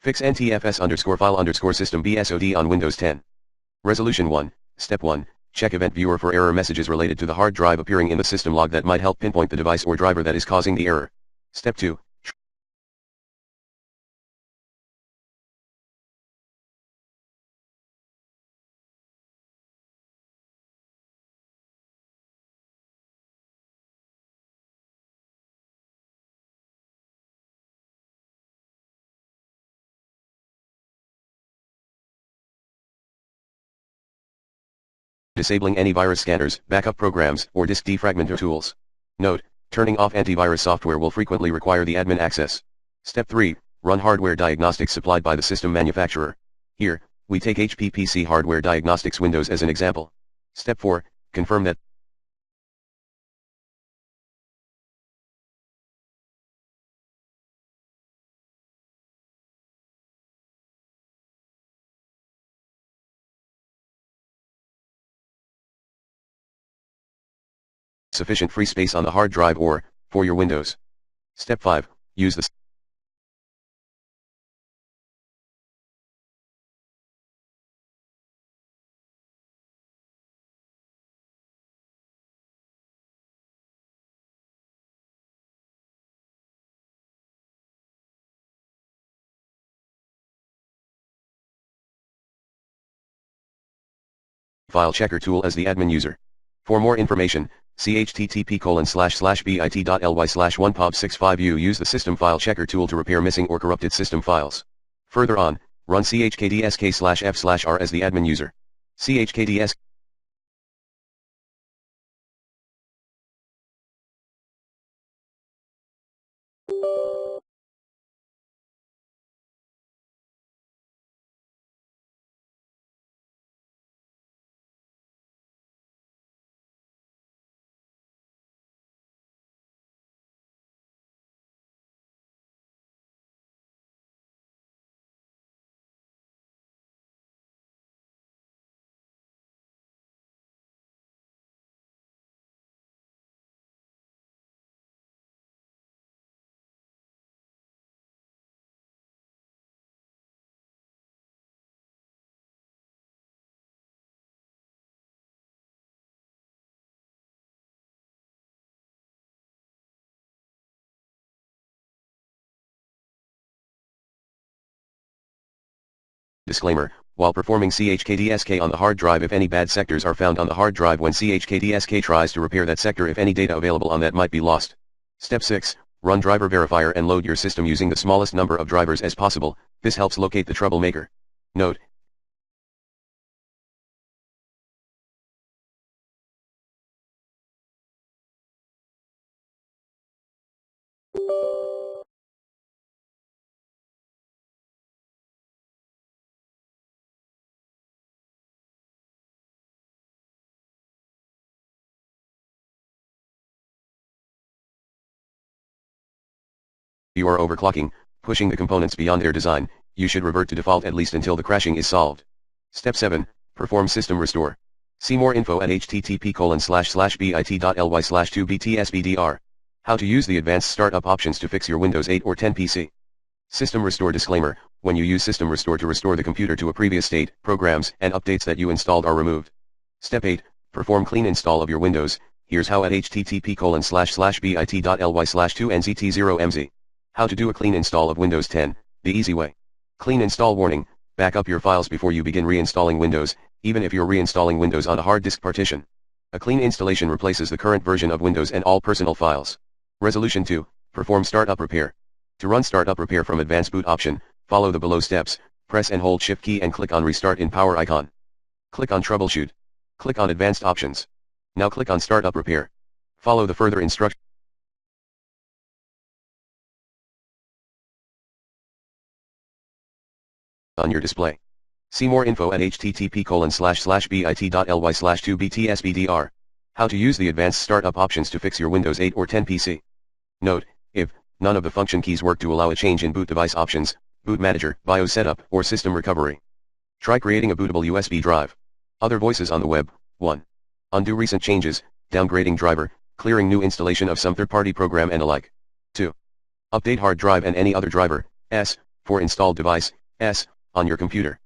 Fix ntfs_file_system BSOD on Windows 10. Resolution 1. Step 1. Check Event Viewer for error messages related to the hard drive appearing in the system log that might help pinpoint the device or driver that is causing the error. Step 2. Disabling antivirus scanners, backup programs, or disk defragmenter tools. Note: turning off antivirus software will frequently require the admin access. Step 3. Run hardware diagnostics supplied by the system manufacturer. Here, we take HP PC Hardware Diagnostics Windows as an example. Step 4. Confirm that sufficient free space on the hard drive or, for your Windows. Step 5. Use the file checker tool as the admin user. For more information, see http://bit.ly/1pub65u. Use the system file checker tool to repair missing or corrupted system files. Further on, run chkdsk/f/r as the admin user. chkdsk Disclaimer: while performing chkdsk on the hard drive, if any bad sectors are found on the hard drive when chkdsk tries to repair that sector, if any data available on that might be lost. Step 6. Run driver verifier and load your system using the smallest number of drivers as possible. This helps locate the troublemaker. Note: you are overclocking, pushing the components beyond their design. You should revert to default at least until the crashing is solved. Step 7. Perform system restore. See more info at http://bit.ly/2btsbdr. How to use the advanced startup options to fix your Windows 8 or 10 PC. System restore. Disclaimer: when you use system restore to restore the computer to a previous state, programs and updates that you installed are removed. Step 8. Perform clean install of your Windows. Here's how at http://bit.ly/2nzt0mz. How to do a clean install of Windows 10, the easy way. Clean install warning: back up your files before you begin reinstalling Windows, even if you're reinstalling Windows on a hard disk partition. A clean installation replaces the current version of Windows and all personal files. Resolution 2. Perform startup repair. To run startup repair from advanced boot option, follow the below steps. Press and hold Shift key and click on Restart in power icon. Click on Troubleshoot. Click on Advanced Options. Now click on Startup Repair. Follow the further instructions on your display. See more info at http://bit.ly/2btsbdr. How to use the advanced startup options to fix your Windows 8 or 10 PC. Note: if none of the function keys work to allow a change in boot device options, boot manager, BIOS setup, or system recovery, try creating a bootable USB drive. Other voices on the web. 1. Undo recent changes, downgrading driver, clearing new installation of some third-party program and alike. 2. Update hard drive and any other driver, for installed device, S, on your computer.